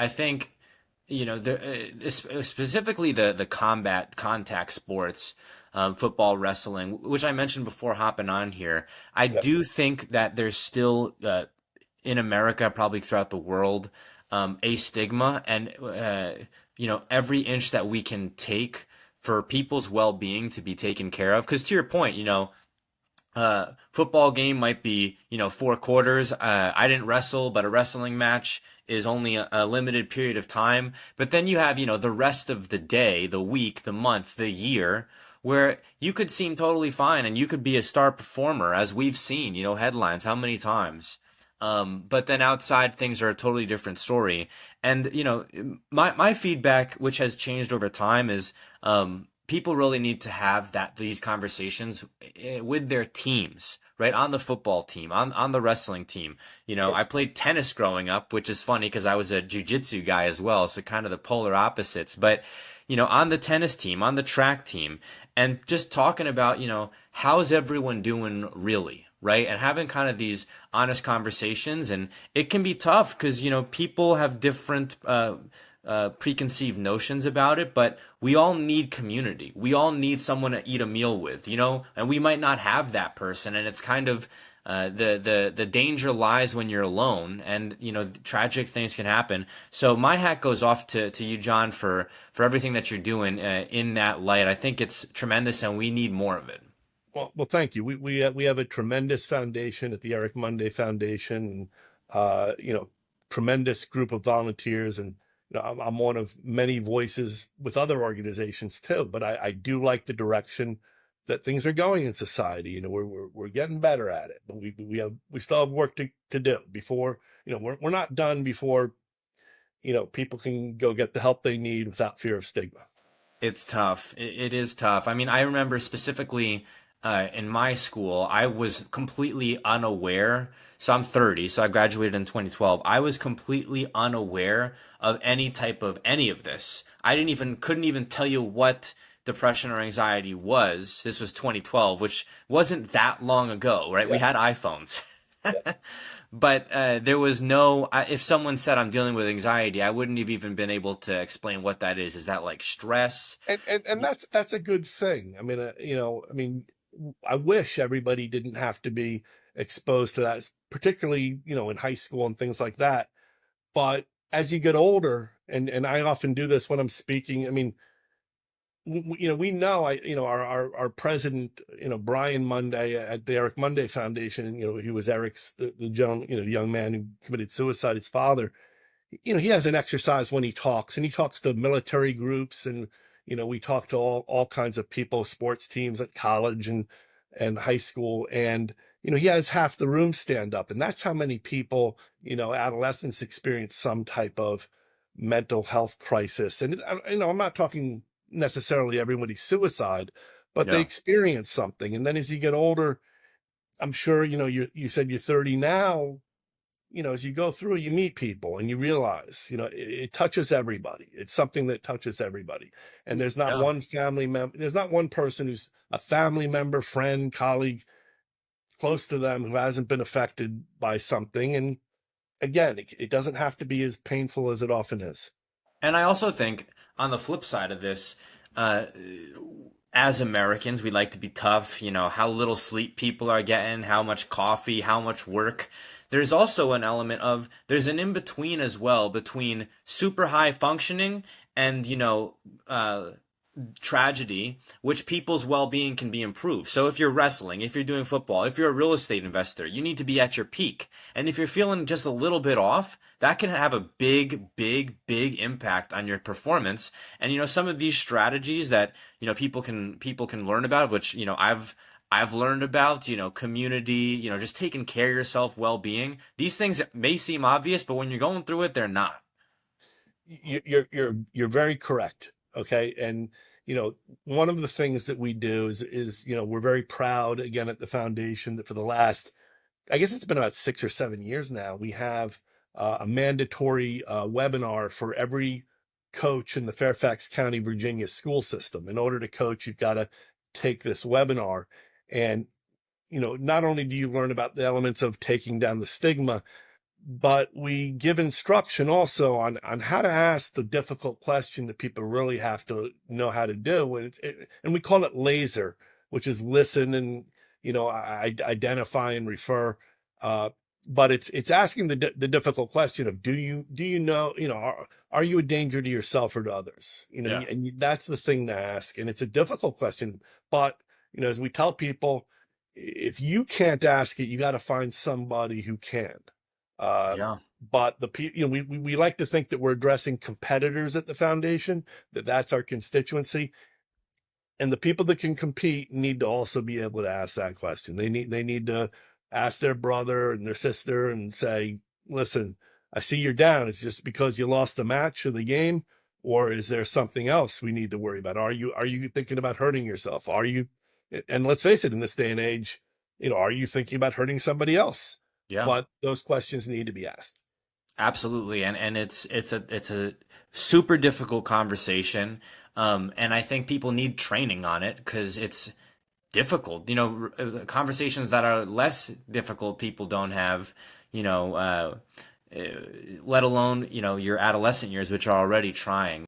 I think, specifically the combat contact sports, football, wrestling, which I mentioned before hopping on here. I Yeah. do think that there's still in America, probably throughout the world, a stigma, and every inch that we can take for people's well-being to be taken care of. Because to your point, football game might be, 4 quarters. I didn't wrestle, but a wrestling match is only a limited period of time. But then you have, the rest of the day, the week, the month, the year, where you could seem totally fine and you could be a star performer, as we've seen, headlines how many times. But then outside things are a totally different story. And, my feedback, which has changed over time, is people really need to have these conversations with their teams, right? On the football team, on the wrestling team. I Yes. played tennis growing up, which is funny because I was a jujitsu guy as well. So kind of the polar opposites. But, on the tennis team, on the track team, and just talking about, how's everyone doing really? Right. And having kind of these honest conversations. And it can be tough because, people have different preconceived notions about it, but we all need community. We all need someone to eat a meal with, and we might not have that person. And it's kind of the danger lies when you're alone, and tragic things can happen. So my hat goes off to you, John, for everything that you're doing in that light. I think it's tremendous, and we need more of it. Well, thank you. We have a tremendous foundation at the Eric Monday Foundation, and tremendous group of volunteers, and I'm one of many voices with other organizations too. But I do like the direction that things are going in society. We're getting better at it, but we still have work to do before we're not done before people can go get the help they need without fear of stigma. It's tough. It is tough. I mean, I remember specifically in my school, I was completely unaware. So I'm 30, so I graduated in 2012. I was completely unaware of any type of any of this. Couldn't even tell you what depression or anxiety was. This was 2012, which wasn't that long ago, right? We Yeah, had iPhones. yeah. But there was no, if someone said I'm dealing with anxiety, I wouldn't have even been able to explain what that is. Is that like stress? And that's a good thing. I mean, I wish everybody didn't have to be exposed to that, particularly, in high school and things like that. But as you get older, and I often do this when I'm speaking, I mean, we know, our president, Brian Monday at the Eric Monday Foundation, he was Eric's, the gentleman, the young man who committed suicide, his father. He has an exercise when he talks, and he talks to military groups, and we talk to all kinds of people, sports teams at college and high school, and he has half the room stand up, and that's how many people, adolescents experience some type of mental health crisis. And I'm not talking necessarily everybody's suicide, but they Yeah. experience something. And then as you get older, I'm sure, you said you're 30 now, as you go through, you meet people and you realize, it touches everybody. It's something that touches everybody. And there's not Yeah. one family member, there's not one person who's a family member, friend, colleague close to them who hasn't been affected by something. And again, it doesn't have to be as painful as it often is. And I also think on the flip side of this, uh, as Americans, we like to be tough, how little sleep people are getting, how much coffee, how much work. There's also an element of there's an in between as well between super high functioning and, tragedy, which people's well-being can be improved. So if you're wrestling, if you're doing football, if you're a real estate investor, you need to be at your peak. And if you're feeling just a little bit off, that can have a big, big, big impact on your performance. And some of these strategies that people can learn about, which I've learned about, community, just taking care of yourself, well-being. These things may seem obvious, but when you're going through it, they're not. You're very correct. Okay. And, one of the things that we do is, we're very proud again at the foundation that for the last, I guess it's been about 6 or 7 years now, we have a mandatory webinar for every coach in the Fairfax County, Virginia school system. In order to coach, you've got to take this webinar. And, not only do you learn about the elements of taking down the stigma, but we give instruction also on how to ask the difficult question that people really have to know how to do. And we call it laser, which is listen and, identify and refer. Uh, but it's asking the difficult question of, do you know, are you a danger to yourself or to others? Yeah. That's the thing to ask. And it's a difficult question, but, as we tell people, if you can't ask it, you got to find somebody who can. Uh, Yeah. but we like to think that we're addressing competitors at the foundation, that's our constituency. And the people that can compete need to also be able to ask that question. They need to ask their brother and their sister and say, listen, I see you're down. It's just because you lost the match or the game, or is there something else we need to worry about? Are you thinking about hurting yourself? And let's face it, in this day and age, are you thinking about hurting somebody else? Yeah. But those questions need to be asked. Absolutely, and it's a super difficult conversation, and I think people need training on it because it's difficult. Conversations that are less difficult, people don't have. You know, uh, let alone your adolescent years, which are already trying.